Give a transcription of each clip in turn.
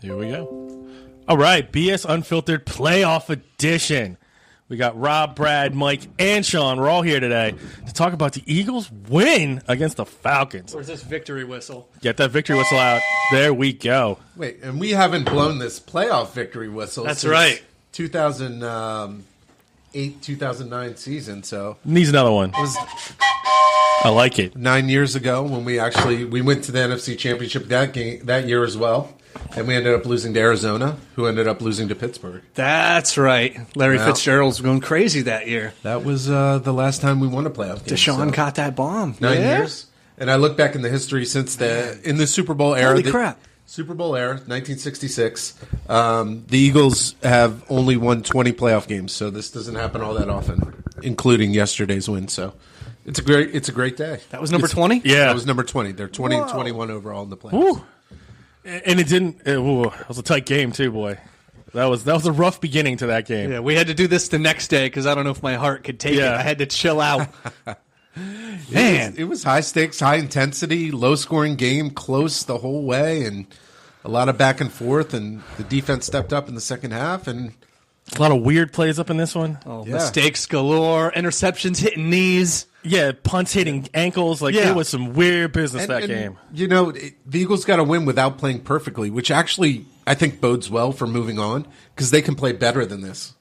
Here we go. All right, BS Unfiltered Playoff Edition. We got Rob, Brad, Mike, and Sean. We're all here today to talk about the Eagles' win against the Falcons. Where's this victory whistle? Get that victory whistle out. There we go. Wait, and we haven't blown this playoff victory whistle That's since right. 2008, 2009 season. So Needs another one. it was I like it. 9 years ago when we went to the NFC Championship that year as well. And we ended up losing to Arizona, who ended up losing to Pittsburgh. That's right. Larry Well, Fitzgerald's going crazy that year. That was the last time we won a playoff game. Deshaun caught that bomb. 9 Yeah. years. And I look back in the history since in the Super Bowl era. Holy crap. Super Bowl era, 1966. The Eagles have only won 20 playoff games, so this doesn't happen all that often, including yesterday's win. So it's a great day. That was number 20? Yeah. That was number 20. They're 20 and 21 overall in the playoffs. Woo. And it didn't. It was a tight game too, boy. That was a rough beginning to that game. Yeah, we had to do this the next day because I don't know if my heart could take it. I had to chill out. Man. It was high stakes, high intensity, low scoring game, close the whole way, and a lot of back and forth. And the defense stepped up in the second half, and A lot of weird plays up in this one. Mistakes galore, interceptions hitting knees. Yeah, punts hitting ankles. It was some weird business that game. You know, the Eagles got to win without playing perfectly, which actually I think bodes well for moving on because they can play better than this.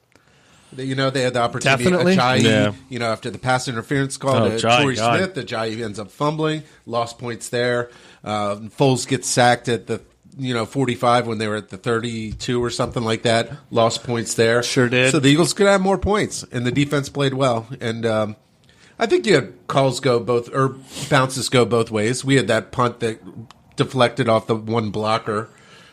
They had the opportunity. Definitely. Ajayi, after the pass interference call to Torrey Smith, Ajayi ends up fumbling, lost points there. Foles gets sacked at the 45 when they were at the 32 or something like that. Lost points there. Sure did. So the Eagles could have more points, and the defense played well. And I think you had bounces go both ways. We had that punt that deflected off the one blocker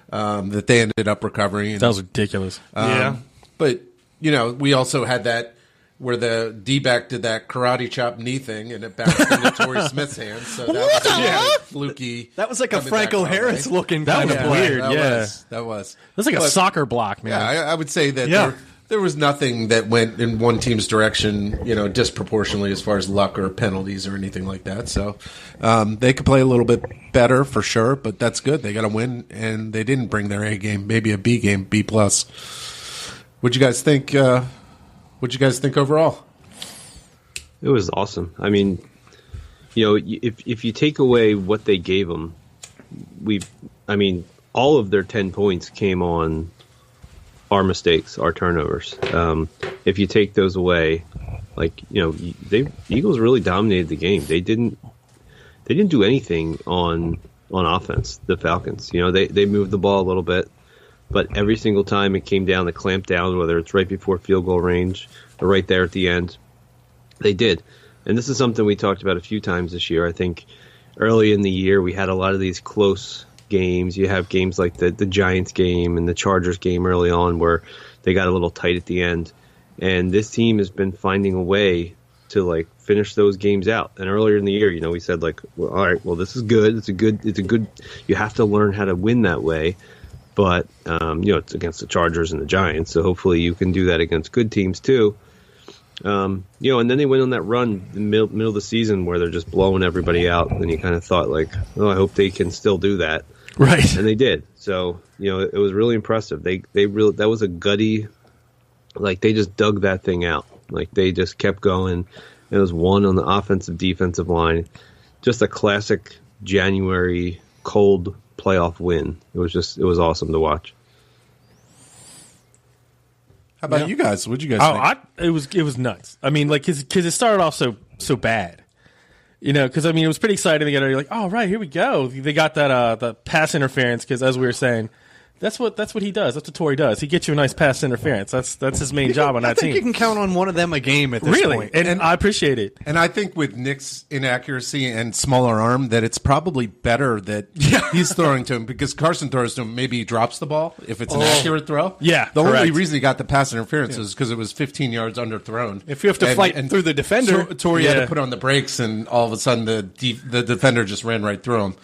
that they ended up recovering. That was ridiculous. But, we also had that where the D-back did that karate chop knee thing, and it bounced into Torrey Smith's hand. So that was kind of fluky. That was like a Franco Harris looking That kind was of play. weird. That was. It was like a soccer block, man. Yeah, I would say that there was nothing that went in one team's direction, disproportionately as far as luck or penalties or anything like that. So they could play a little bit better for sure, but that's good. They got to win, and they didn't bring their A game, maybe a B game, B+. What'd you guys think? What'd you guys think overall? It was awesome. I mean, if you take away what they gave them, all of their 10 points came on our mistakes, our turnovers. If you take those away, the Eagles really dominated the game. They didn't do anything on offense. The Falcons, they moved the ball a little bit, but every single time it came down to clamp down, whether it's right before field goal range or right there at the end, they did. And this is something we talked about a few times this year. I think early in the year we had a lot of these close games. You have games like the Giants game and the Chargers game early on where they got a little tight at the end. And this team has been finding a way to finish those games out. And earlier in the year, we said all right, well, this is good. It's a good. You have to learn how to win that way. But it's against the Chargers and the Giants, so hopefully you can do that against good teams too. And then they went on that run in the middle of the season where they're just blowing everybody out, and you kind of thought I hope they can still do that. Right. And they did. So, it was really impressive. They really, that was a gutty, they just dug that thing out. They just kept going. It was one on the offensive defensive line. Just a classic January cold playoff win. It was awesome to watch. How about you guys? What'd you guys think? It was nuts. I mean, because it started off so bad. Because it was pretty exciting to get you're oh, right, here we go. They got that the pass interference because, as we were saying, that's what he does. That's what Torrey does. He gets you a nice pass interference. That's his main job on that team. I think you can count on one of them a game at this point. And I appreciate it. And I think with Nick's inaccuracy and smaller arm that it's probably better that he's throwing to him because Carson throws to him. Maybe he drops the ball if it's an accurate throw. Yeah, the correct. only reason he got the pass interference is because it was 15 yards underthrown. If you have to fight through the defender, Torrey had to put on the brakes, and all of a sudden the defender just ran right through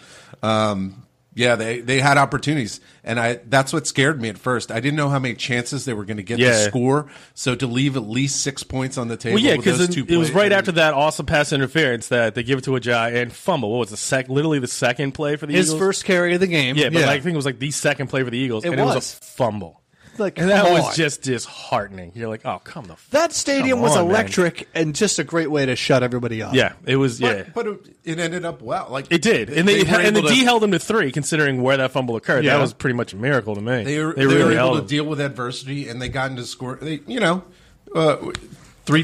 him. Yeah, they had opportunities, and that's what scared me at first. I didn't know how many chances they were going to get to score, so to leave at least 6 points on the table. Well, yeah, because it was right after that awesome pass interference that they give it to Ajayi and fumble. What was literally the second play for the Eagles? His first carry of the game. Yeah, but I think it was like the second play for the Eagles, and it was a fumble. Like, and that was just disheartening. You're like, oh, come the fuck. That stadium was electric and just a great way to shut everybody up. Yeah, it was. But it ended up well. Like it did, and the D held them to 3, considering where that fumble occurred. Yeah. That was pretty much a miracle to me. They were able to deal with adversity, and they got into score. 3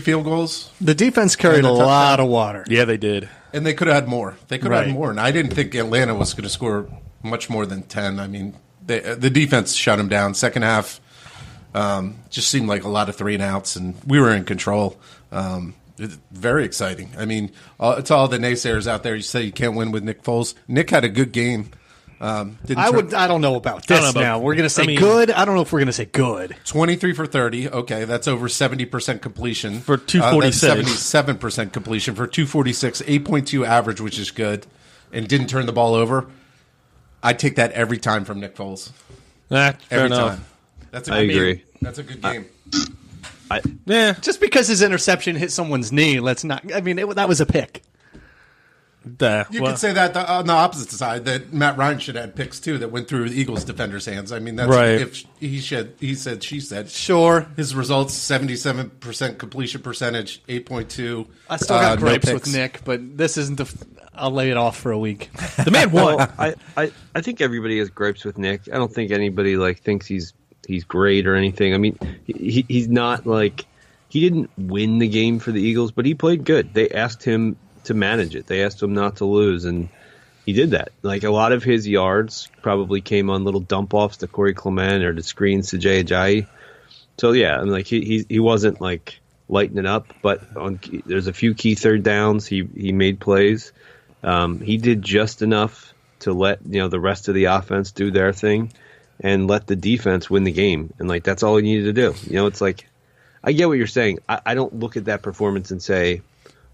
field goals. The defense carried a lot of water. Yeah, they did, and they could have had more. They could have had more, and I didn't think Atlanta was going to score much more than 10. I mean, the defense shut them down. Second half. Just seemed like a lot of 3 and outs, and we were in control. It's very exciting. I mean, it's all the naysayers out there. You say you can't win with Nick Foles. Nick had a good game. I don't know about this now. We're going to say good. I don't know if we're going to say good. 23 for 30. Okay, that's over 70% completion. For 246. 77% completion for 246. 8.2 average, which is good. And didn't turn the ball over. I'd take that every time from Nick Foles. Fair enough. That's I agree. That's a good game. Just because his interception hit someone's knee, let's not. I mean, that was a pick. You could say that on the opposite side, that Matt Ryan should have had picks too that went through the Eagles defenders' hands. I mean, that's right. If he said, she said. Sure. His results: 77% completion percentage, 8.2. I still got gripes with Nick, but this isn't the. I'll lay it off for a week. The man won. Well, I think everybody has gripes with Nick. I don't think anybody thinks he's great or anything. I mean, he's not he didn't win the game for the Eagles, but he played good. They asked him to manage it. They asked him not to lose, and he did that. Like, a lot of his yards probably came on little dump offs to Corey Clement or to screens to Jay Ajayi. So yeah, and he wasn't lighting it up, but there's a few key third downs. He made plays. He did just enough to let the rest of the offense do their thing and let the defense win the game. And that's all he needed to do. It's I get what you're saying. I don't look at that performance and say,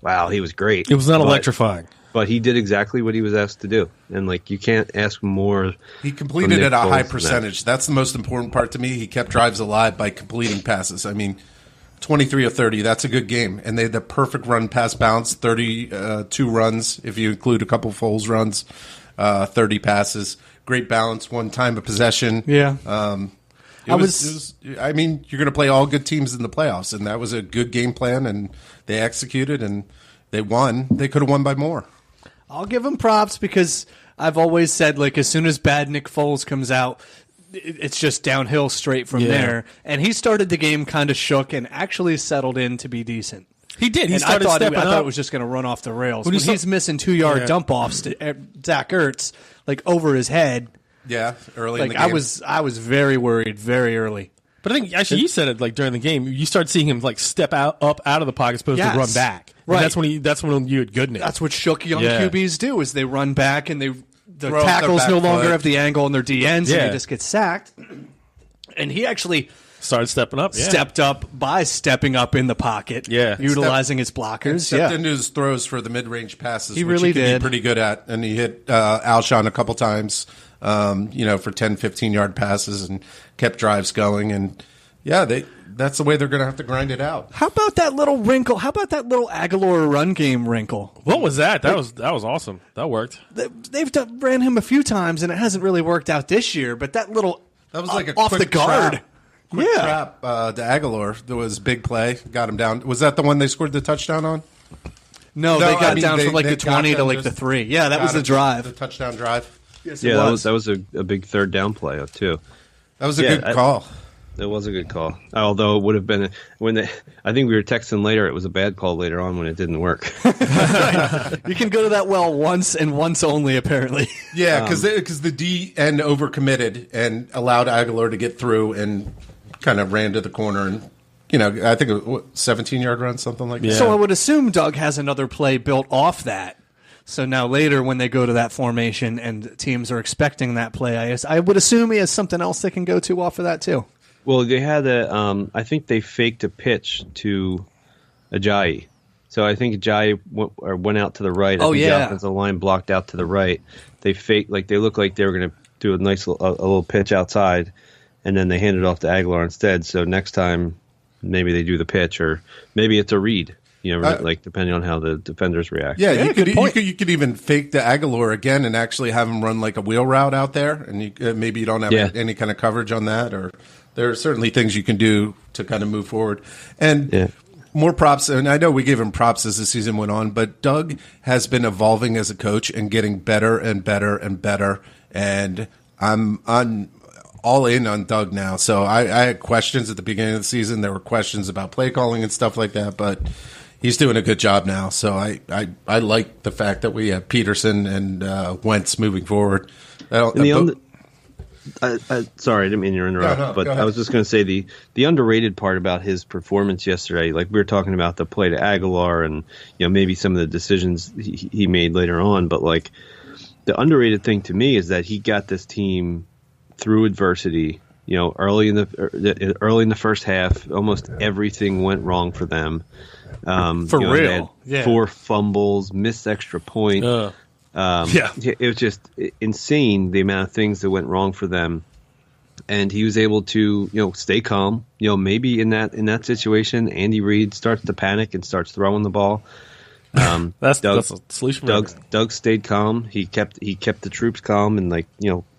wow, he was great. It was not electrifying. But he did exactly what he was asked to do. And you can't ask more. He completed at a high percentage. That's the most important part to me. He kept drives alive by completing passes. I mean, 23 of 30, that's a good game. And they had the perfect run pass balance, 32 runs, if you include a couple Foles runs, 30 passes. Great balance, 1 time of possession. Yeah. You're going to play all good teams in the playoffs, and that was a good game plan, and they executed, and they won. They could have won by more. I'll give them props because I've always said, as soon as bad Nick Foles comes out, it's just downhill straight from there. And he started the game kind of shook and actually settled in to be decent. He did. I thought it was just going to run off the rails. When he's missing 2-yard dump-offs to Zach Ertz, over his head. Yeah, early in the game. I was very worried very early. But I think actually you said it during the game. You start seeing him step up out of the pocket, supposed to run back. Right. And that's when you had goodness. That's what shook young QBs do is they run back and the tackles no longer have the angle on their DNs and they just get sacked. And he actually started stepping up. Yeah. Stepped up by stepping up in the pocket. Yeah. Utilizing his blockers. Stepped into his throws for the mid-range passes, he which really he could did. be pretty good at. And he hit Alshon a couple times, for 10, 15-yard passes and kept drives going. And, that's the way they're going to have to grind it out. How about that little wrinkle? How about that little Aguilar run game wrinkle? What was that? That was awesome. That worked. They've ran him a few times, and it hasn't really worked out this year. But that was a off quick the guard. Quick trap to Aguilar. There was a big play. Got him down. Was that the one they scored the touchdown on? No, they got down from the 20 to the 3. Yeah, that was the drive. The touchdown drive. Yes, that was a big third down play too. That was a good call. It was a good call. Although it would have been I think we were texting later. It was a bad call later on when it didn't work. You can go to that well once and once only, apparently. Yeah, because the DN overcommitted and allowed Aguilar to get through and kind of ran to the corner and. I think it was 17-yard run, something like that. So I would assume Doug has another play built off that. So now later when they go to that formation and teams are expecting that play, I would assume he has something else they can go to off of that too. Well, they had I think they faked a pitch to Ajayi. So I think Ajayi went out to the right. I think the offensive line blocked out to the right. they fake like they look like they were going to do a nice a little pitch outside, and then they hand it off to Aguilar instead. So next time, maybe they do the pitch, or maybe it's a read. Like depending on how the defenders react. Yeah, you could even fake the Aguilar again and actually have him run like a wheel route out there, and maybe you don't have any kind of coverage on that. Or there are certainly things you can do to kind of move forward. And more props, and I know we gave him props as the season went on, but Doug has been evolving as a coach and getting better and better and better. And I'm all in on Doug now. So I had questions at the beginning of the season. There were questions about play calling and stuff like that, but he's doing a good job now. So I like the fact that we have Peterson and Wentz moving forward. Sorry, I didn't mean to interrupt, but I was just going to say the underrated part about his performance yesterday, like we were talking about the play to Aguilar and maybe some of the decisions he made later on, but like the underrated thing to me is that he got this team through adversity. Early in the first half, almost everything went wrong for them. For real, they had 4 fumbles, missed extra point. It was just insane the amount of things that went wrong for them, and he was able to stay calm. Maybe in that situation, Andy Reid starts to panic and starts throwing the ball. That's a solution. Doug stayed calm. He kept the troops calm and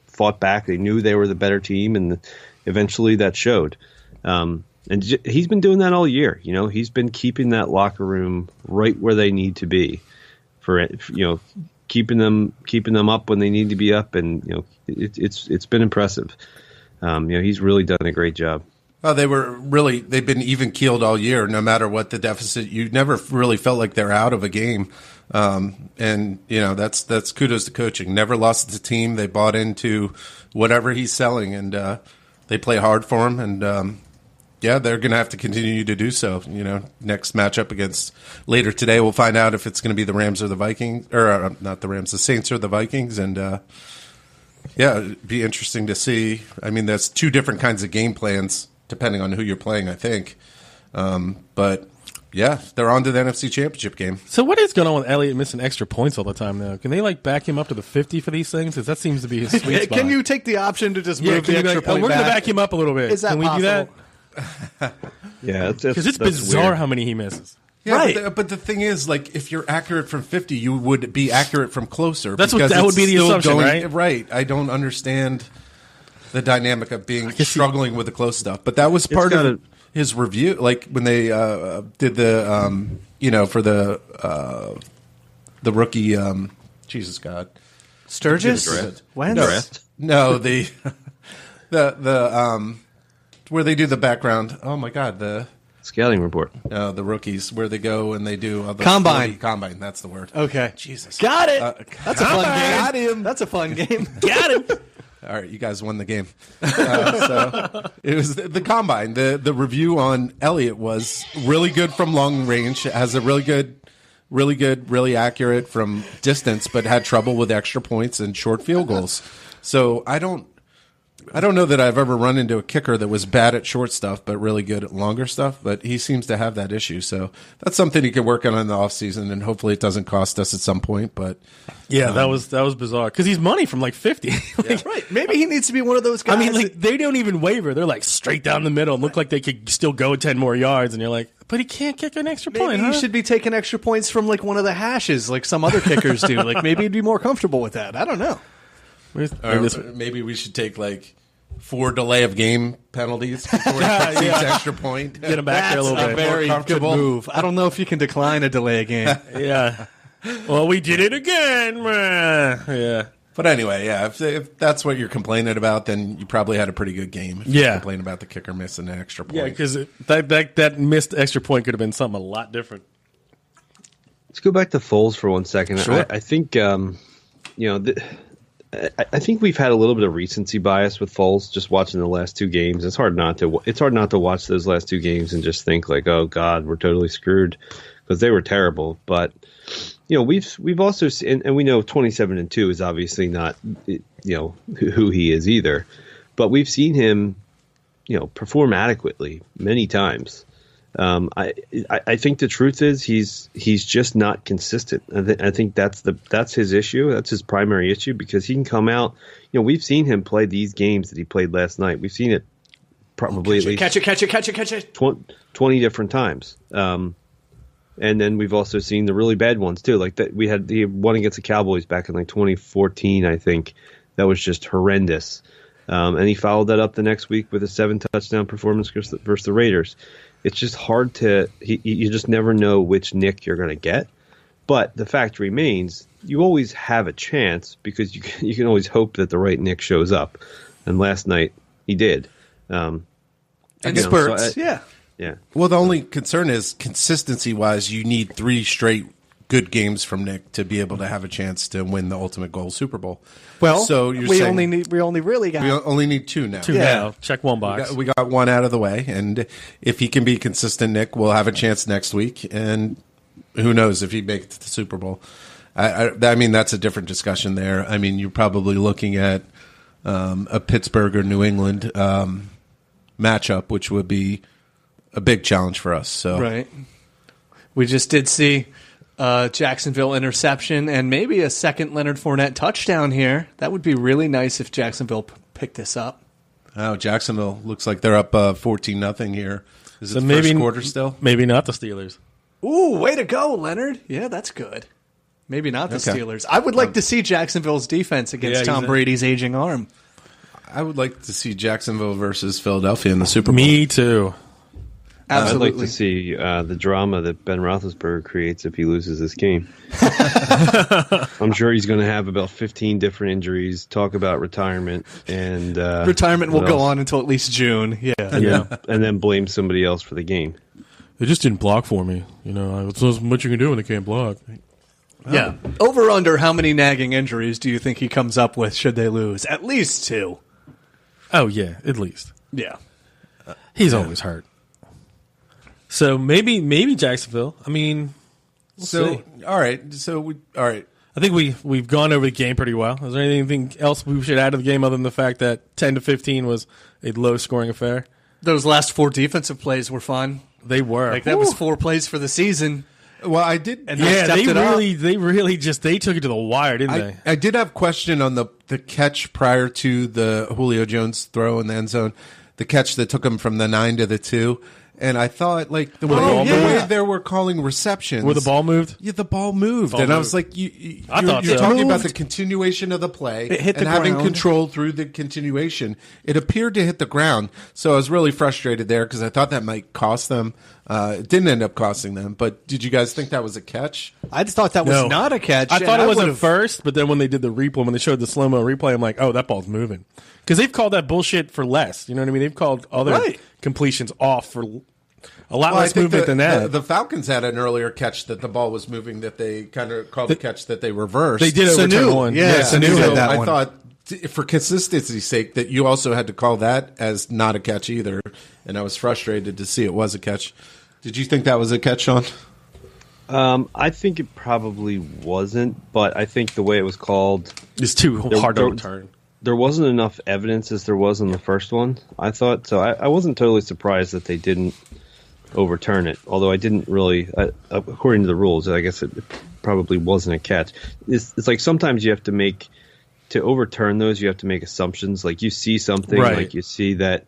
fought back. They knew they were the better team, and eventually that showed. And he's been doing that all year. He's been keeping that locker room right where they need to be for keeping them up when they need to be up, and it's been impressive. He's really done a great job. Oh, they've been even keeled all year, no matter what the deficit. You never really felt like they're out of a game. And that's kudos to coaching. Never lost the team. They bought into whatever he's selling, and they play hard for him. And they're going to have to continue to do so. Next matchup against later today, we'll find out if it's going to be the Rams or the Vikings, or not the Rams, the Saints or the Vikings. And it'd be interesting to see. I mean, there's 2 different kinds of game plans depending on who you're playing, I think. But yeah, they're on to the NFC Championship game. So what is going on with Elliott missing extra points all the time now? Can they back him up to the 50 for these things? Because that seems to be his sweet spot. Can you take the option to just move the extra point we're going to back? back him up a little bit. Is that Can we possible? do that? Yeah, because it's bizarre weird. how many he misses. Yeah, right. But the thing is, if you're accurate from 50, you would be accurate from closer. That would be the assumption, right? Right. I don't understand the dynamic of struggling with the close stuff. But that was part of his review. Like when they did the, for the rookie, Jesus God. Sturgis? When? No, the where they do the background. Oh my God, the scouting report. No, the rookies where they go and they do the combine. Combine. That's the word. Okay, Jesus, got it. That's a fun game. Got him. That's a fun game. Got him. All right, you guys won the game. So it was the combine. The review on Elliott was really good from long range. It has a really good, really accurate from distance, but had trouble with extra points and short field goals. So I don't know that I've ever run into a kicker that was bad at short stuff but really good at longer stuff, but he seems to have that issue. So that's something he could work on in the offseason, and hopefully it doesn't cost us at some point. But yeah, that was bizarre because he's money from 50. Right. Maybe he needs to be one of those guys. I mean, they don't even waver. They're straight down the middle and look like they could still go 10 more yards, and you're like, but he can't kick an extra point. Maybe he should be taking extra points from one of the hashes like some other kickers do. Maybe he'd be more comfortable with that. I don't know. Maybe we should take 4 delay of game penalties before he concedes extra point. Get him back there a little bit. Very good move. I don't know if you can decline a delay a game. Yeah. Well, we did it again. Yeah. But anyway, yeah, if that's what you're complaining about, then you probably had a pretty good game. If you're complaining about the kicker missing an extra point. Yeah, because that missed extra point could have been something a lot different. Let's go back to Foles for 1 second. Sure. I think I think we've had a little bit of recency bias with Foles just watching the last 2 games. It's hard not to watch those last 2 games and just think oh God, we're totally screwed because they were terrible. But we've also seen, and we know 27-2 is obviously not who he is either, but we've seen him perform adequately many times. I think the truth is he's just not consistent. I think that's his issue. That's his primary issue, because he can come out. We've seen him play these games that he played last night. We've seen it probably at least catch it. 20 different times. And then we've also seen the really bad ones too. Like that, we had the one against the Cowboys back in like 2014, I think. That was just horrendous. And he followed that up the next week with a 7-touchdown performance versus the Raiders. It's just hard to you just never know which Nick you're going to get. But the fact remains, you always have a chance, because you can always hope that the right Nick shows up. And last night he did. And spurts, yeah. Yeah. Well, the only concern is consistency-wise, you need 3 straight good games from Nick to be able to have a chance to win the ultimate goal, Super Bowl. Well, so we only need 2 now. Two now. Check one box. We got 1 out of the way, and if he can be consistent, Nick, we'll have a chance next week. And who knows if he makes the Super Bowl? I mean, that's a different discussion there. I mean, you're probably looking at a Pittsburgh or New England matchup, which would be a big challenge for us. So right. We just did see Jacksonville interception and maybe a second Leonard Fournette touchdown here. That would be really nice if Jacksonville picked this up. Oh, Jacksonville looks like they're up 14-0 here. Is it the first quarter still? Maybe not the Steelers. Ooh, way to go, Leonard. Yeah, that's good. Maybe not the Steelers. I would like to see Jacksonville's defense against Tom Brady's aging arm. I would like to see Jacksonville versus Philadelphia in the Super Bowl. Me too. Absolutely. I'd like to see the drama that Ben Roethlisberger creates if he loses this game. I'm sure he's going to have about 15 different injuries, talk about retirement. And retirement will go on until at least June. Yeah. And then blame somebody else for the game. They just didn't block for me. It's not much you can do when they can't block. Yeah. Over under, how many nagging injuries do you think he comes up with should they lose? At least 2. Oh, yeah, at least. Yeah. He's always hurt. So maybe Jacksonville. I mean, we'll see. All right. All right. I think we've gone over the game pretty well. Is there anything else we should add to the game other than the fact that 10-15 was a low-scoring affair? Those last 4 defensive plays were fun. They were. Like that was 4 plays for the season. Well, I did. And they really took it to the wire, didn't they? I did have a question on the catch prior to the Julio Jones throw in the end zone, the catch that took him from the 9 to the 2. And I thought, like, the way they were calling receptions. Where the ball moved? Yeah, the ball moved. I was like, you're talking about the continuation of the play and having control through the continuation. It appeared to hit the ground. So I was really frustrated there because I thought that might cost them. It didn't end up costing them. But did you guys think that was a catch? I just thought that was not a catch. I thought it was at first, but then when they did the replay, when they showed the slow-mo replay, I'm like, oh, that ball's moving. Because they've called that bullshit for less. You know what I mean? They've called other completions off for a lot less movement than that. The Falcons had an earlier catch that the ball was moving that they kind of called the catch that they reversed. They did overturn one. Yeah, Sanu had that one. I thought, for consistency's sake, that you also had to call that as not a catch either. And I was frustrated to see it was a catch. Did you think that was a catch, Sean? I think it probably wasn't, but I think the way it was called is too hard to overturn. There wasn't enough evidence as there was in the first one, I thought. So I wasn't totally surprised that they didn't overturn it, although I didn't really, according to the rules, I guess it probably wasn't a catch. It's like sometimes you have to overturn those, you have to make assumptions. Like you see something, like you see that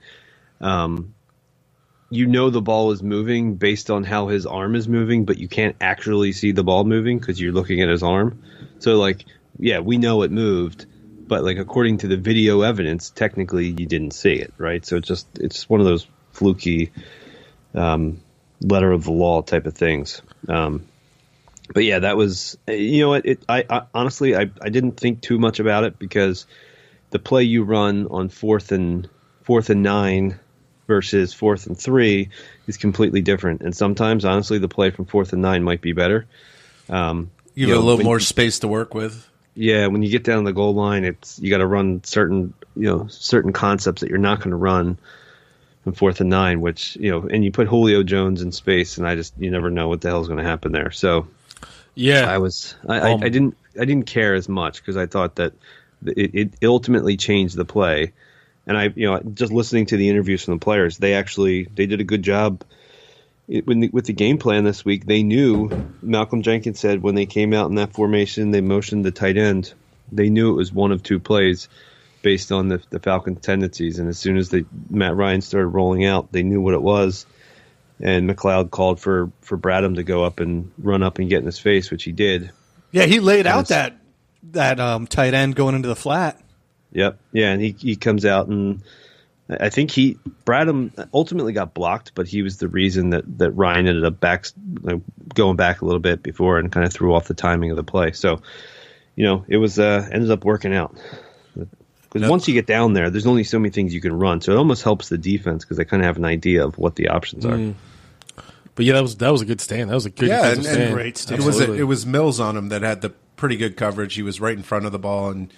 the ball is moving based on how his arm is moving, but you can't actually see the ball moving because you're looking at his arm. So like, yeah, we know it moved, but like according to the video evidence, technically you didn't see it, right? So it's one of those fluky letter of the law type of things. But yeah, that was, I honestly, I didn't think too much about it because the play you run on 4th and 9 versus 4th and 3 is completely different. And sometimes, honestly, the play from 4th and 9 might be better. You have a little more space to work with. Yeah, when you get down the goal line, you got to run certain concepts that you're not going to run from 4th and 9, which, and you put Julio Jones in space, and you never know what the hell's going to happen there. So, yeah, I didn't care as much because I thought that it ultimately changed the play. And just listening to the interviews from the players, they did a good job with the game plan this week, they knew, Malcolm Jenkins said when they came out in that formation, they motioned the tight end. They knew it was one of two plays based on the Falcons' tendencies. And as soon as Matt Ryan started rolling out, they knew what it was. And McLeod called for Bradham to go up and run up and get in his face, which he did. Yeah, he laid out that tight end going into the flat. Yep. Yeah, and he comes out, and I think Bradham ultimately got blocked, but he was the reason that Ryan ended up going back a little bit before and kind of threw off the timing of the play. So, it was ended up working out. Because once you get down there, there's only so many things you can run. So it almost helps the defense because they kind of have an idea of what the options are. But yeah, that was a good stand. That was a good defensive stand. Great stand. It was Mills on him that had the pretty good coverage. He was right in front of the ball, and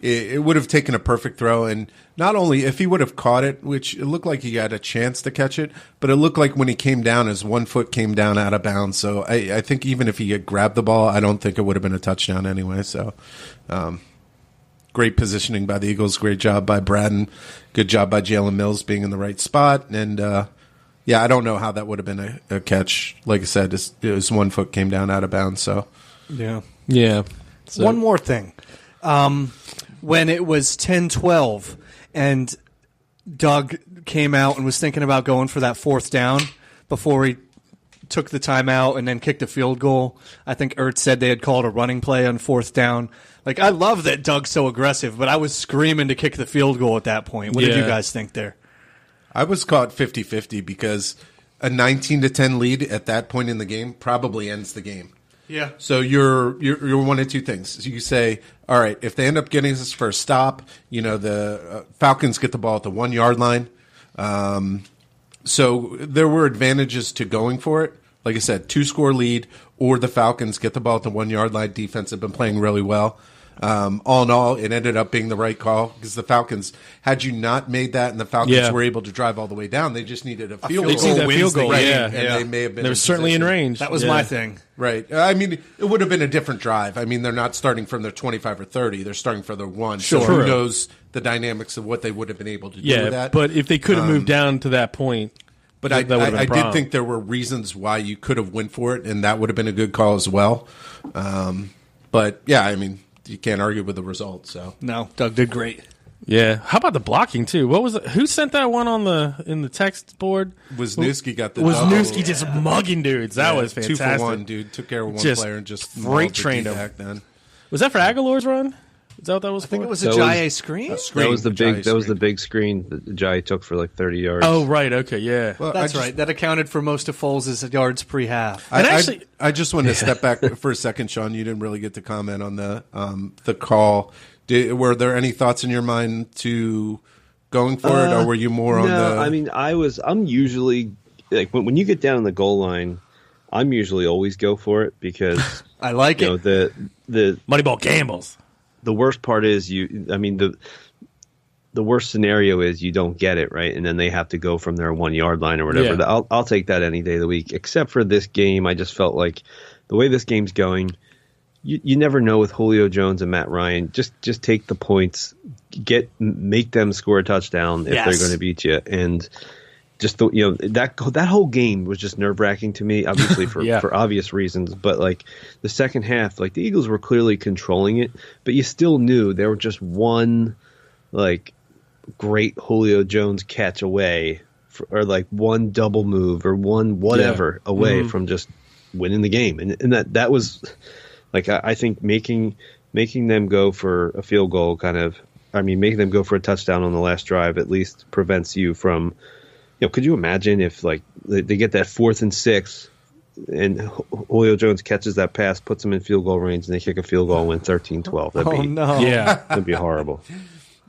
it would have taken a perfect throw. And not only if he would have caught it, which it looked like he had a chance to catch it, but it looked like when he came down, his 1 foot came down out of bounds. So I think even if he had grabbed the ball, I don't think it would have been a touchdown anyway. So great positioning by the Eagles. Great job by Braden. Good job by Jalen Mills being in the right spot. And, I don't know how that would have been a catch. Like I said, it was 1 foot came down out of bounds. So, yeah. So, one more thing. When it was 10-12 and Doug came out and was thinking about going for that fourth down before he took the timeout and then kicked a field goal, I think Ertz said they had called a running play on fourth down. Like, I love that Doug's so aggressive, but I was screaming to kick the field goal at that point. What did you guys think there? I was caught 50-50 because a 19-10 lead at that point in the game probably ends the game. Yeah. So you're one of two things. So you say, all right, if they end up getting this for a stop, the Falcons get the ball at the 1 yard line. So there were advantages to going for it. Like I said, 2-score lead, or the Falcons get the ball at the 1 yard line. Defense have been playing really well. All in all, it ended up being the right call because the Falcons, had you not made that and the Falcons were able to drive all the way down, they just needed a field goal. They needed that field goal, and they may have been. They were certainly in range. That was my thing. Right. I mean, it would have been a different drive. I mean, they're not starting from their 25 or 30. They're starting for their 1. Sure. So who knows the dynamics of what they would have been able to do with that. But if they could have moved down to that point. But I did think there were reasons why you could have went for it, and that would have been a good call as well. But, yeah, I mean, you can't argue with the result. So no, Doug did great. Yeah. How about the blocking too? What was it? Who sent that one in the text board? Wisniewski got the Wisniewski just mugging dudes. That was fantastic. 2 for 1, dude. Took care of one player and just freight trained him. Back then. Was that for Aguilar's run? Is that what that was? I think for? it was a Jai screen. That was the big screen that Jai took for like 30 yards. Oh right, okay, yeah. Well, that's right. That accounted for most of Foles' yards pre-half. I just wanted to step back for a second, Sean. You didn't really get to comment on the call. Were there any thoughts in your mind to going for it, or were you more on the? No, I mean, I'm usually like when you get down on the goal line, I'm usually always go for it because I like it. The Moneyball gambles. The worst part is the worst scenario is you don't get it, right? And then they have to go from their 1 yard line or whatever. Yeah. I'll take that any day of the week, except for this game. I just felt like the way this game's going, you never know with Julio Jones and Matt Ryan. Just take the points, make them score a touchdown if they're going to beat you. And just that whole game was just nerve-wracking to me, obviously for obvious reasons. But like the second half, like the Eagles were clearly controlling it, but you still knew there were just one like great Julio Jones catch away, or like one double move or one whatever away from just winning the game. And that was like I think making them go for a field goal making them go for a touchdown on the last drive at least prevents you from. Could you imagine if like they get that 4th and 6 and Julio Jones catches that pass, puts them in field goal range, and they kick a field goal and win 13-12? That'd be horrible.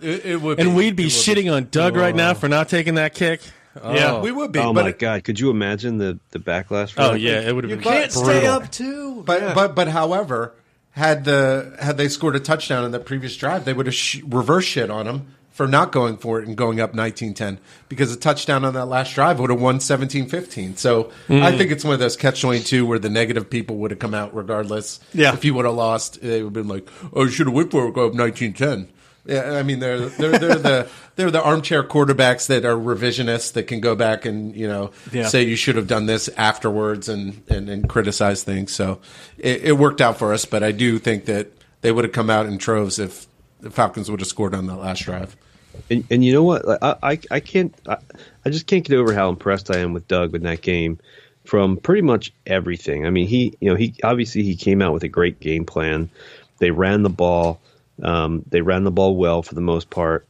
It would, and we'd be shitting on Doug right now for not taking that kick. Yeah, we would be. Oh my God! Could you imagine the backlash? Oh yeah, it would have been. You can't stay up too. But however, had they scored a touchdown in that previous drive, they would have reverse shit on them for not going for it and going up 19-10 because a touchdown on that last drive would have won 17-15. So I think it's one of those catch-22 where the negative people would have come out regardless. Yeah. If you would have lost, they would have been like, oh, you should have went for it, go up 19-10. Yeah, I mean they're the armchair quarterbacks that are revisionists that can go back and say you should have done this afterwards and criticize things. So it worked out for us, but I do think that they would have come out in troves if the Falcons would have scored on that last drive. And you know what? I just can't get over how impressed I am with Doug in that game from pretty much everything. I mean, he obviously he came out with a great game plan. They ran the ball. They ran the ball well for the most part.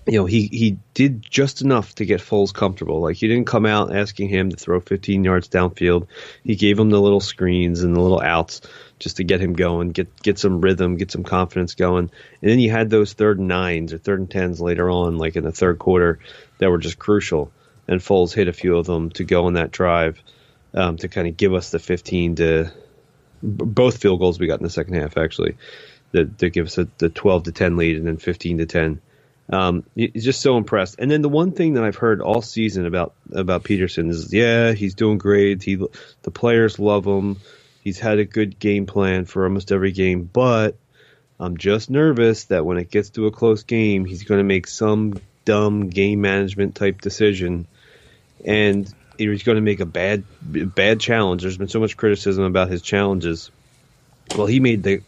He did just enough to get Foles comfortable. Like, he didn't come out asking him to throw 15 yards downfield. He gave him the little screens and the little outs just to get him going, get some rhythm, get some confidence going. And then you had those 3rd and 9s or 3rd and 10s later on, like in the third quarter, that were just crucial. And Foles hit a few of them to go on that drive to kind of give us the 15 to both field goals we got in the second half, actually. That give us the 12-10 lead and then 15-10. He's just so impressed. And then the one thing that I've heard all season about Peterson is, he's doing great. The players love him. He's had a good game plan for almost every game. But I'm just nervous that when it gets to a close game, he's going to make some dumb game management type decision, and he's going to make a bad challenge. There's been so much criticism about his challenges. Well, he made it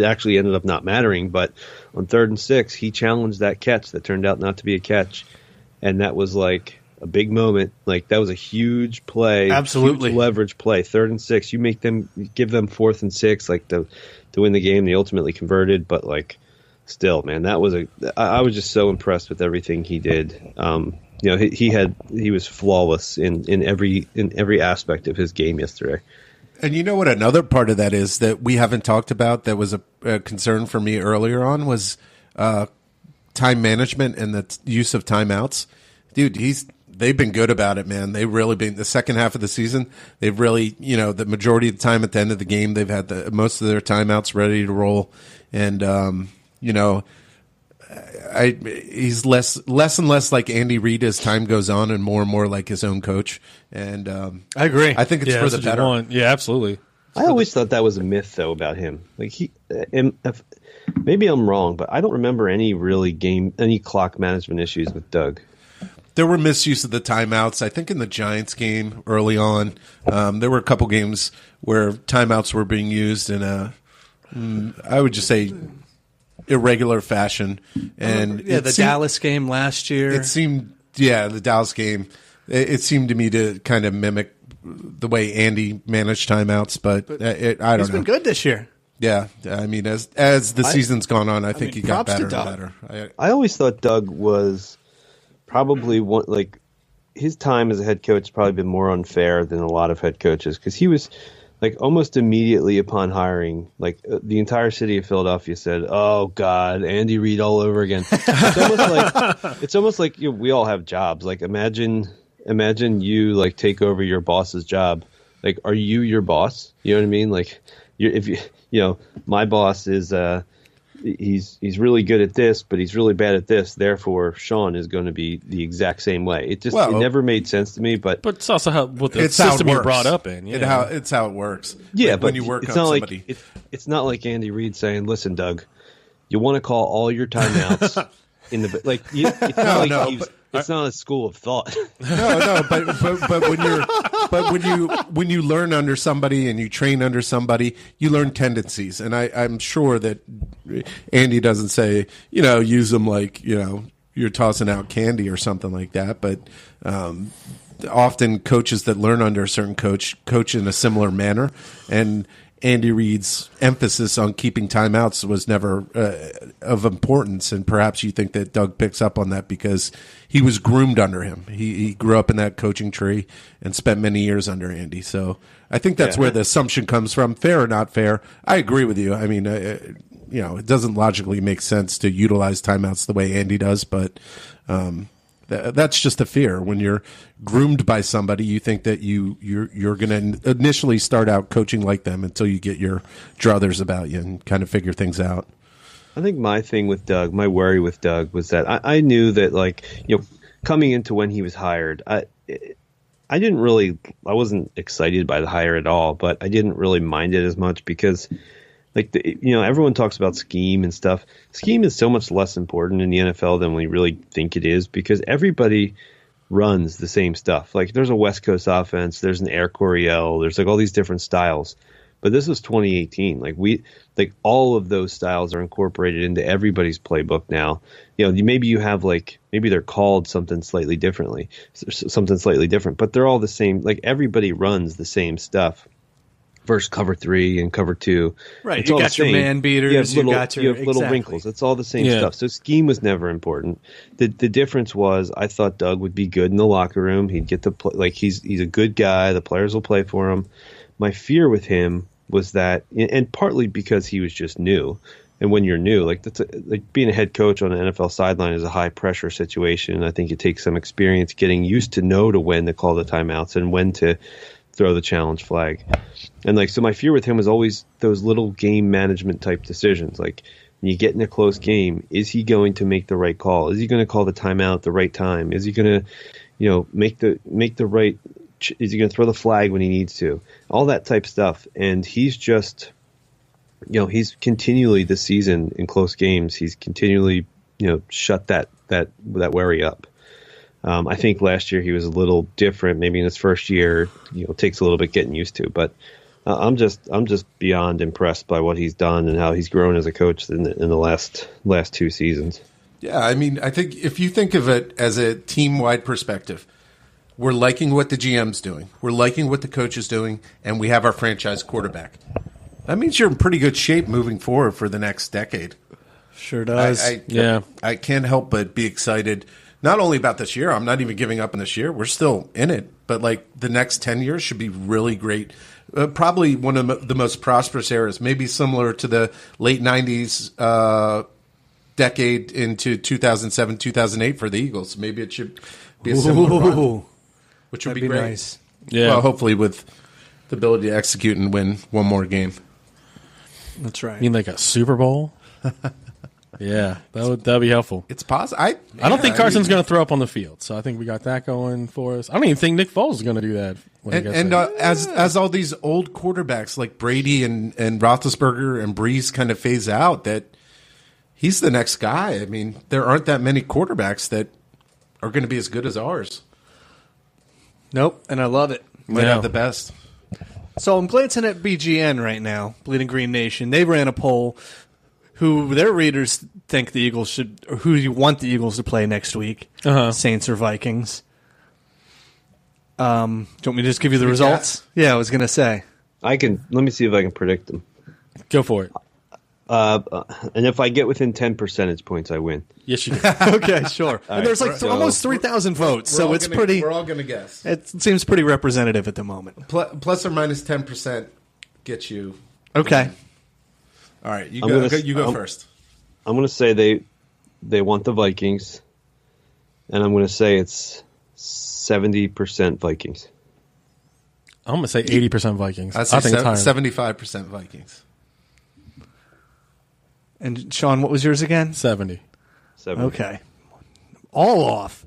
actually ended up not mattering, but on 3rd and 6, he challenged that catch that turned out not to be a catch. And that was like a big moment. Like, that was a huge play. Absolutely. Huge leverage play. 3rd and 6, you give them 4th and 6, like to win the game. They ultimately converted, but like, still, man, I was just so impressed with everything he did. He was flawless in every aspect of his game yesterday. And you know what another part of that is that we haven't talked about that was a concern for me earlier on was time management and the use of timeouts. Dude, they've been good about it, man. They've really been the second half of the season. They've really, the majority of the time at the end of the game, they've had most of their timeouts ready to roll. And, he's less and less like Andy Reid as time goes on, and more like his own coach. And I agree. I think it's for the better. Yeah, absolutely. I always thought that was a myth, though, about him. Like, maybe I'm wrong, but I don't remember any clock management issues with Doug. There were misuse of the timeouts. I think in the Giants game early on, there were a couple games where timeouts were being used in I would just say, irregular fashion. And the Dallas game last year. It seemed, the Dallas game. It seemed to me to kind of mimic the way Andy managed timeouts, but I don't know. He's been good this year. Yeah, I mean, as the season's gone on, I think he got better and better. I always thought Doug was probably his time as a head coach has probably been more unfair than a lot of head coaches, because he was like almost immediately upon hiring, like the entire city of Philadelphia said, "Oh God, Andy Reid all over again." It's almost like we all have jobs. Like, imagine you like take over your boss's job. Like, are you your boss? You know what I mean? Like, my boss is he's really good at this, but he's really bad at this. Therefore, Sean is going to be the exact same way. It never made sense to me. But it's also what the system you're brought up in. Yeah. It's how it works. Yeah, like but when you work it's on not somebody, it's not like Andy Reid saying, "Listen, Doug, you want to call all your timeouts in the like." It's not a school of thought. No, but when you learn under somebody and you train under somebody, you learn tendencies. And I'm sure that Andy doesn't say, use them like, you're tossing out candy or something like that. But often coaches that learn under a certain coach in a similar manner. And Andy Reid's emphasis on keeping timeouts was never of importance, and perhaps you think that Doug picks up on that because he was groomed under him. He grew up in that coaching tree and spent many years under Andy. So I think that's where the assumption comes from. Fair or not fair, I agree with you. I mean, it doesn't logically make sense to utilize timeouts the way Andy does, but that's just a fear. When you're groomed by somebody, you think that you're going to initially start out coaching like them until you get your druthers about you and kind of figure things out. I think my worry with Doug was that I knew that, coming into when he was hired, I wasn't excited by the hire at all, but I didn't really mind it as much because like everyone talks about scheme and stuff. Scheme is so much less important in the NFL than we really think it is, because everybody runs the same stuff. Like there's a West Coast offense, there's an Air Coryell, there's like all these different styles. But this was 2018. Like all of those styles are incorporated into everybody's playbook now. Maybe you have maybe they're called something slightly different, but they're all the same. Like everybody runs the same stuff. Versus cover 3 and cover 2. Right, you got your man beaters, you have little wrinkles. It's all the same stuff. So scheme was never important. The difference was I thought Doug would be good in the locker room. He'd get to play, like he's a good guy. The players will play for him. My fear with him was that, and partly because he was just new. And when you're new, like being a head coach on an NFL sideline is a high pressure situation. I think it takes some experience getting used to know to when to call the timeouts and when to throw the challenge flag. And so my fear with him was always those little game management type decisions. Like when you get in a close game, is he going to make the right call? Is he going to call the timeout at the right time? Is he going to, make the right, is he going to throw the flag when he needs to? All that type stuff. And he's just, he's continually this season in close games, he's continually, shut that worry up. I think last year he was a little different. Maybe in his first year, it takes a little bit getting used to. But I'm just beyond impressed by what he's done and how he's grown as a coach in the last 2 seasons. Yeah, I mean, I think if you think of it as a team-wide perspective, we're liking what the GM's doing, we're liking what the coach is doing, and we have our franchise quarterback. That means you're in pretty good shape moving forward for the next decade. Sure does. I can't help but be excited. Not only about this year, I'm not even giving up on this year. We're still in it. But the next 10 years should be really great. Probably one of the most prosperous eras, maybe similar to the late 90s decade into 2007, 2008 for the Eagles. Maybe it should be a similar run, which would be great. Nice. Yeah. Well, hopefully with the ability to execute and win one more game. That's right. You mean like a Super Bowl? Yeah, that'd be helpful. It's possible. I don't think Carson's going to throw up on the field, so I think we got that going for us. I don't even think Nick Foles is going to do that. As all these old quarterbacks like Brady and Roethlisberger and Breeze kind of phase out, that he's the next guy. I mean, there aren't that many quarterbacks that are going to be as good as ours. Nope, and I love it. Might have the best. So I'm glancing at BGN right now, Bleeding Green Nation. They ran a poll who their readers think the Eagles should, or who you want the Eagles to play next week, Saints or Vikings. Do you want me to just give you the results? Yeah, I was going to say. Let me see if I can predict them. Go for it. And if I get within 10 percentage points, I win. Yes, you can. Okay, sure. And there's almost 3,000 votes, so it's pretty. We're all going to guess. It seems pretty representative at the moment. Plus or minus 10% gets you. Okay. All right, you go first. I'm going to say they want the Vikings, and I'm going to say it's 70% Vikings. I'm going to say 80% Vikings. I think it's 75% Vikings. And Sean, what was yours again? 70. Okay. All off.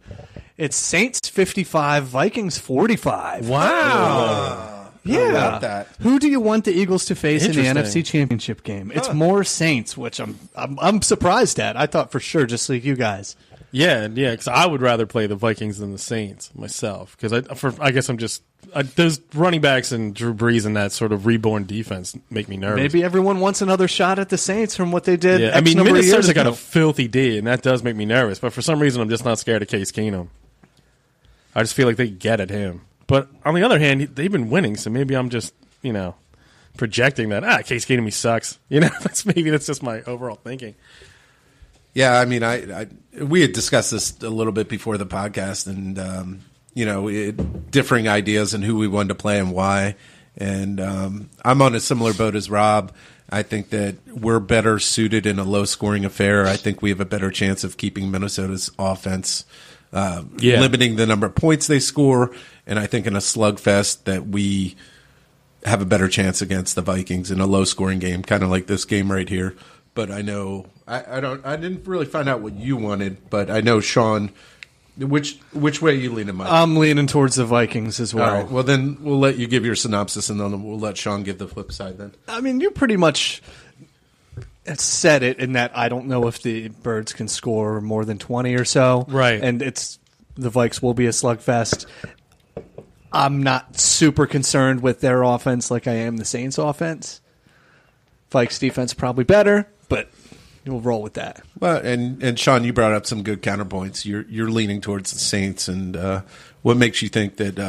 It's Saints 55, Vikings 45. Wow. Yeah. About that. Who do you want the Eagles to face in the NFC Championship game? It's more Saints, which I'm surprised at. I thought for sure, just like you guys. Yeah, because I would rather play the Vikings than the Saints myself. Because I guess I'm just those running backs and Drew Brees and that sort of reborn defense make me nervous. Maybe everyone wants another shot at the Saints from what they did. Yeah, I mean, Minnesota's got a filthy D, and that does make me nervous. But for some reason, I'm just not scared of Case Keenum. I just feel like they get at him. But on the other hand, they've been winning, so maybe I'm just projecting that Case Keenum, he sucks. That's just my overall thinking. Yeah, I mean, we had discussed this a little bit before the podcast, and differing ideas and who we wanted to play and why. And I'm on a similar boat as Rob. I think that we're better suited in a low-scoring affair. I think we have a better chance of keeping Minnesota's offense, limiting the number of points they score. And I think in a slugfest that we have a better chance against the Vikings in a low-scoring game, kind of like this game right here. But I know I didn't really find out what you wanted, but I know Sean. Which way are you leaning, Mike? I'm leaning towards the Vikings as well. All right. Well, then we'll let you give your synopsis, and then we'll let Sean give the flip side. Then I mean, you pretty much said it in that I don't know if the Birds can score more than 20 or so. Right. And the Vikes will be a slugfest. I'm not super concerned with their offense like I am the Saints offense. Vikes defense probably better, but we'll roll with that. Well, and Sean, you brought up some good counterpoints. You're leaning towards the Saints, and what makes you think that?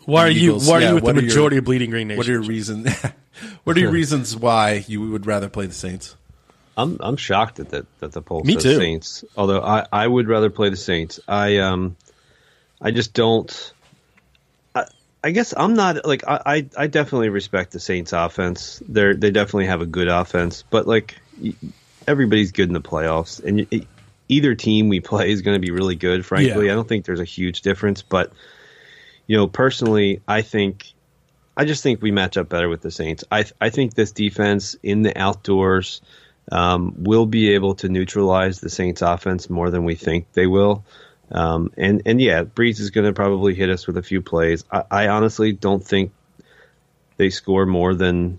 Why are you with the what are majority of Bleeding Green Nation? What are your reasons? What are your reasons why you would rather play the Saints? I'm shocked that the poll Me says too. Saints. Although I would rather play the Saints. I just don't. I guess I'm not like I definitely respect the Saints offense. They definitely have a good offense, but like everybody's good in the playoffs, and either team we play is going to be really good. Frankly, Yeah. I don't think there's a huge difference, but personally, I just think we match up better with the Saints. I think this defense in the outdoors will be able to neutralize the Saints offense more than we think they will. And yeah, Breeze is going to probably hit us with a few plays. I honestly don't think they score more than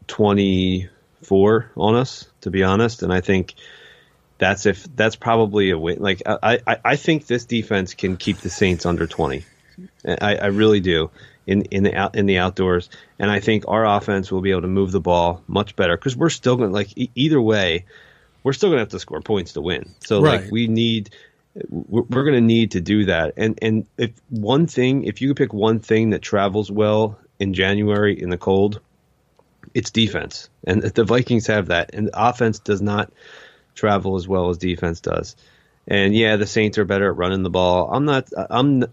24 on us, to be honest. And I think that's probably a win. Like I think this defense can keep the Saints under 20. I really do in the outdoors, and I think our offense will be able to move the ball much better because we're still going to either way. We're still going to have to score points to win. So Right. we're going to need to do that. And if you could pick one thing that travels well in January in the cold, it's defense. And the Vikings have that. And the offense does not travel as well as defense does. And yeah, the Saints are better at running the ball.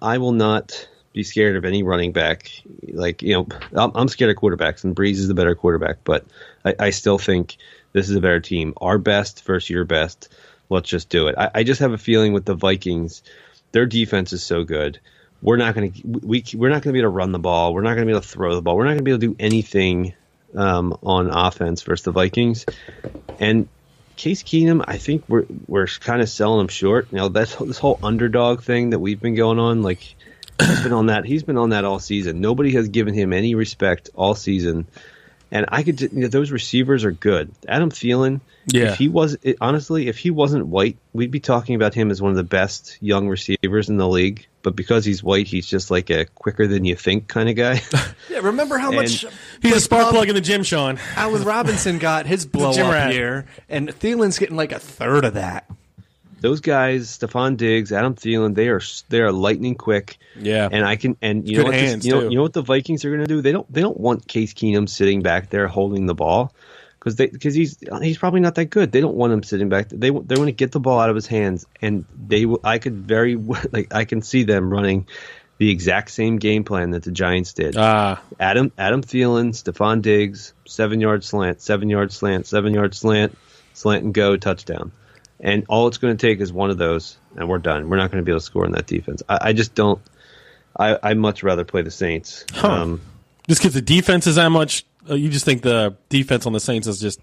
I will not be scared of any running back. I'm scared of quarterbacks, and Breeze is the better quarterback, but I still think this is a better team. Our best versus your best. Let's just do it. I just have a feeling with the Vikings, their defense is so good. We're not going to be able to run the ball. We're not going to be able to throw the ball. We're not going to be able to do anything on offense versus the Vikings. And Case Keenum, I think we're kind of selling him short. This whole underdog thing that we've been going on, like he's been on that all season. Nobody has given him any respect all season. And those receivers are good. Adam Thielen, Yeah. if he wasn't white, we'd be talking about him as one of the best young receivers in the league. But because he's white, he's just like a quicker than you think kind of guy. Yeah, remember how much He's a spark plug in the gym, Sean. Allen Robinson got his blow gym up rat. year, and Thielen's getting like a third of that. Those guys, Stephon Diggs, Adam Thielen, they are lightning quick. Yeah. And you Good know what hands, you too. know what the Vikings are going to do? They don't want Case Keenum sitting back there holding the ball because he's probably not that good. They don't want him sitting back. They want to get the ball out of his hands, and I can see them running the exact same game plan that the Giants did. Adam Thielen, Stephon Diggs, 7-yard slant, 7-yard slant, 7-yard slant, slant and go, touchdown. And all it's going to take is one of those, and we're done. We're not going to be able to score in that defense. I just don't. I'd much rather play the Saints. Huh. Just because the defense is that much, you just think the defense on the Saints is just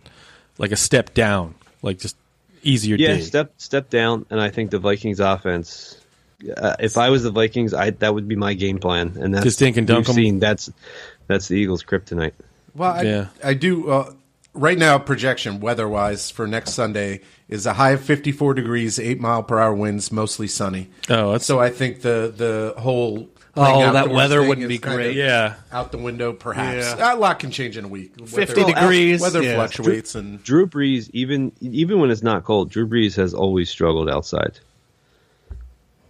like a step down, like just easier Yeah, day. step down, and I think the Vikings offense. If I was the Vikings, that would be my game plan, and that's Just dink and dunk 'em. seen. That's the Eagles' kryptonite. Well, I do. Right now, projection weather-wise for next Sunday is a high of 54 degrees, 8-mile-per-hour winds, mostly sunny. Oh, that's So I think the whole that outdoors weather thing wouldn't is be kind great. of Yeah. out the window, perhaps. Yeah. A lot can change in a week. 50 degrees, Weather yeah. fluctuates, and Drew Brees, even when it's not cold, Drew Brees has always struggled outside.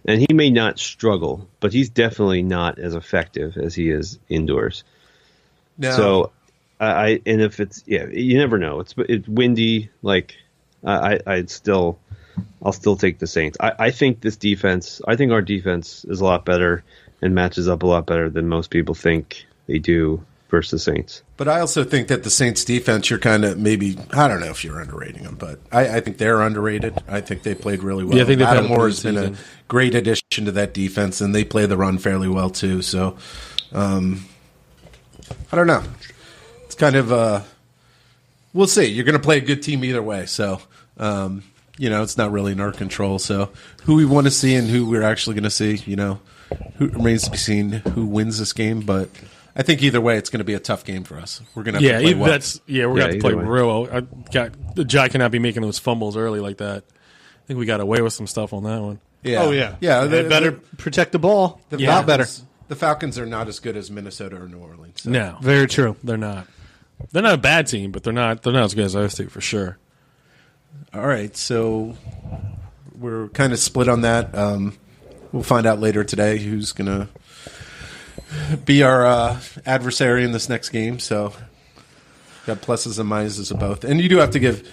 And he may not struggle, but he's definitely not as effective as he is indoors. no. So, if it's you never know. It's windy. Like I'll still take the Saints. I think this defense. I think our defense is a lot better and matches up a lot better than most people think they do versus the Saints. But I also think that the Saints defense, you're kind of maybe, I don't know if you're underrating them, but I think they're underrated. I think they played really well. Yeah, I think they've had Adam a Moore good has been a season. great addition to that defense, and they play the run fairly well too. So, I don't know. It's kind of, we'll see. You're going to play a good team either way. So, it's not really in our control. So who we want to see and who we're actually going to see, who remains to be seen who wins this game. But I think either way, it's going to be a tough game for us. We're going to have to play well. We're going to play either way. real well. Jai cannot be making those fumbles early like that. I think we got away with some stuff on that one. Yeah. Oh, yeah. Yeah. They better protect the ball. The A lot better. The Falcons are not as good as Minnesota or New Orleans. So. No, Very true. they're not. They're not a bad team, but they're not as good as those two for sure. All right. So we're kind of split on that. We'll find out later today who's going to be our adversary in this next game. So got pluses and minuses of both. And you do have to give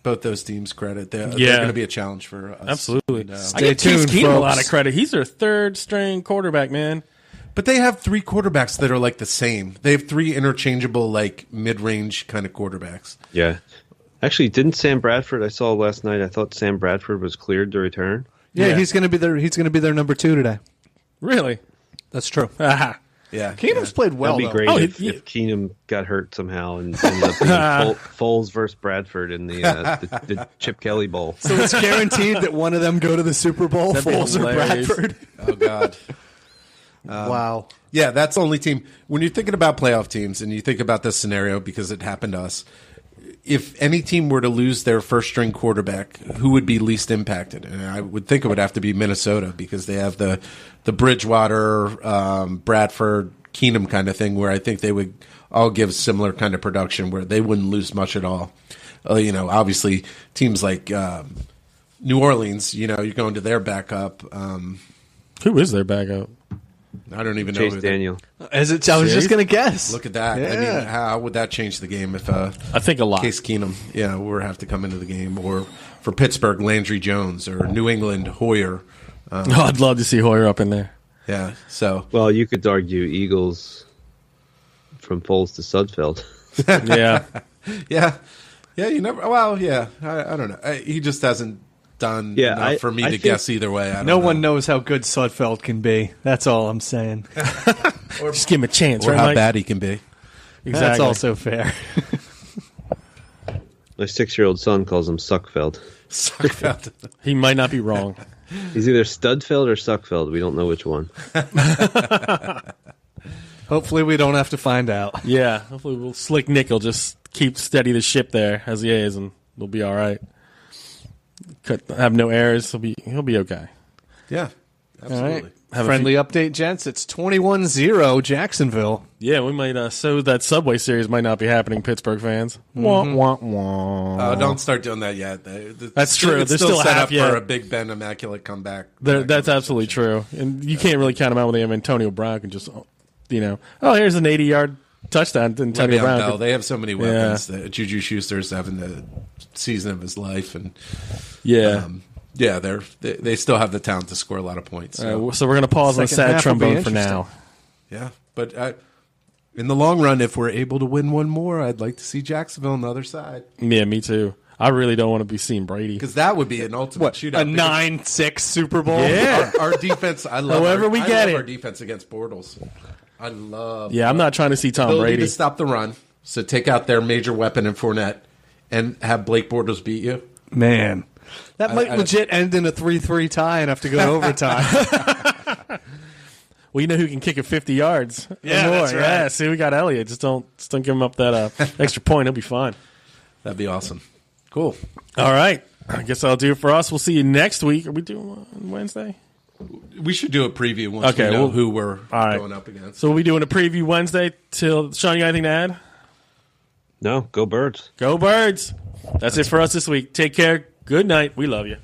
both those teams credit. They're going to be a challenge for us. Absolutely. And, I give Case tuned, Keenum a folks. lot of credit. He's their third string quarterback, man. but they have three quarterbacks that are like the same. They have three interchangeable, like mid-range kind of quarterbacks. Yeah. Actually, didn't Sam Bradford? I saw last night. I thought Sam Bradford was cleared to return. Yeah, he's going to be their number 2 today. Really? That's true. Aha. Yeah, Keenum's played well. That'd be though. great Oh, if Keenum got hurt somehow and ended up being Foles versus Bradford in the Chip Kelly Bowl. So it's guaranteed that one of them go to the Super Bowl, That'd be Foles or hilarious. Bradford. Oh God. Wow. Yeah, that's the only team. When you're thinking about playoff teams and you think about this scenario because it happened to us, if any team were to lose their first string quarterback, who would be least impacted? And I would think it would have to be Minnesota because they have the Bridgewater, Bradford, Keenum kind of thing where I think they would all give similar kind of production where they wouldn't lose much at all. Obviously teams like New Orleans, you're going to their backup. Who is their backup? I don't even know Chase who Daniel. I was just going to guess. Look at that. I Yeah. mean, how would that change the game if I think a lot. Case Keenum, would have to come into the game, or for Pittsburgh, Landry Jones, or New England, Hoyer. I'd love to see Hoyer up in there. Yeah, so Well, you could argue Eagles from Foles to Sudfeld. Yeah. yeah, you never. Well, yeah, I don't know. He just hasn't done Yeah, enough for me I to think guess either way. I don't No know. one knows how good Sudfeld can be. That's all I'm saying. Just give him a chance, or right, how Mike? bad he can be. Exactly. That's also fair. My 6-year-old son calls him Suckfeld. Suckfeld. He might not be wrong. He's either Studfeld or Suckfeld. We don't know which one. Hopefully we don't have to find out. Yeah. Hopefully, Slick Nick will just keep steady the ship there as he is, and we'll be all right. Have no errors. He'll be okay. Yeah, absolutely. Have a Friendly update, gents. It's 21-0 Jacksonville. Yeah, we might. So that Subway series might not be happening, Pittsburgh fans. Wah, wah, wah. Don't start doing that yet. That's true. It's They're still still set half up yet. for a Big Ben immaculate comeback. That's absolutely true, and you can't really count them out when they have Antonio Brown and just, here's an 80-yard touchdown to Antonio Le'Veon Brown. Bell, they have so many weapons. Juju Schuster's having the season of his life, and Yeah. they still have the talent to score a lot of points. So, So we're gonna pause on the Second sad half will be trombone for interesting. now. yeah, but in the long run, if we're able to win one more, I'd like to see Jacksonville on the other side Yeah, me too. I really don't want to be seeing Brady. because that would be an ultimate shootout. A 9-6 Super Bowl? Yeah. Our defense. I love. However we get it. our defense against Bortles. I love. Yeah, I'm not trying to see Tom ability Brady. to stop the run. So take out their major weapon in Fournette and have Blake Bortles beat you. Man. That might I- legit end in a 3-3 tie and have to go to overtime. Well, you know who can kick it 50 yards? Yeah, or more. that's right. Yeah, see, we got Elliott. Just don't give him up that extra point. He'll be fine. That'd be awesome. Cool. All right. I guess that'll do it for us. We'll see you next week. Are we doing on Wednesday? We should do a preview once Okay, we know well, who we're all right. going up against. So we'll be doing a preview Wednesday. Till Sean, you got anything to add? No, go Birds. Go Birds. That's it for us this week. Take care. Good night. We love you.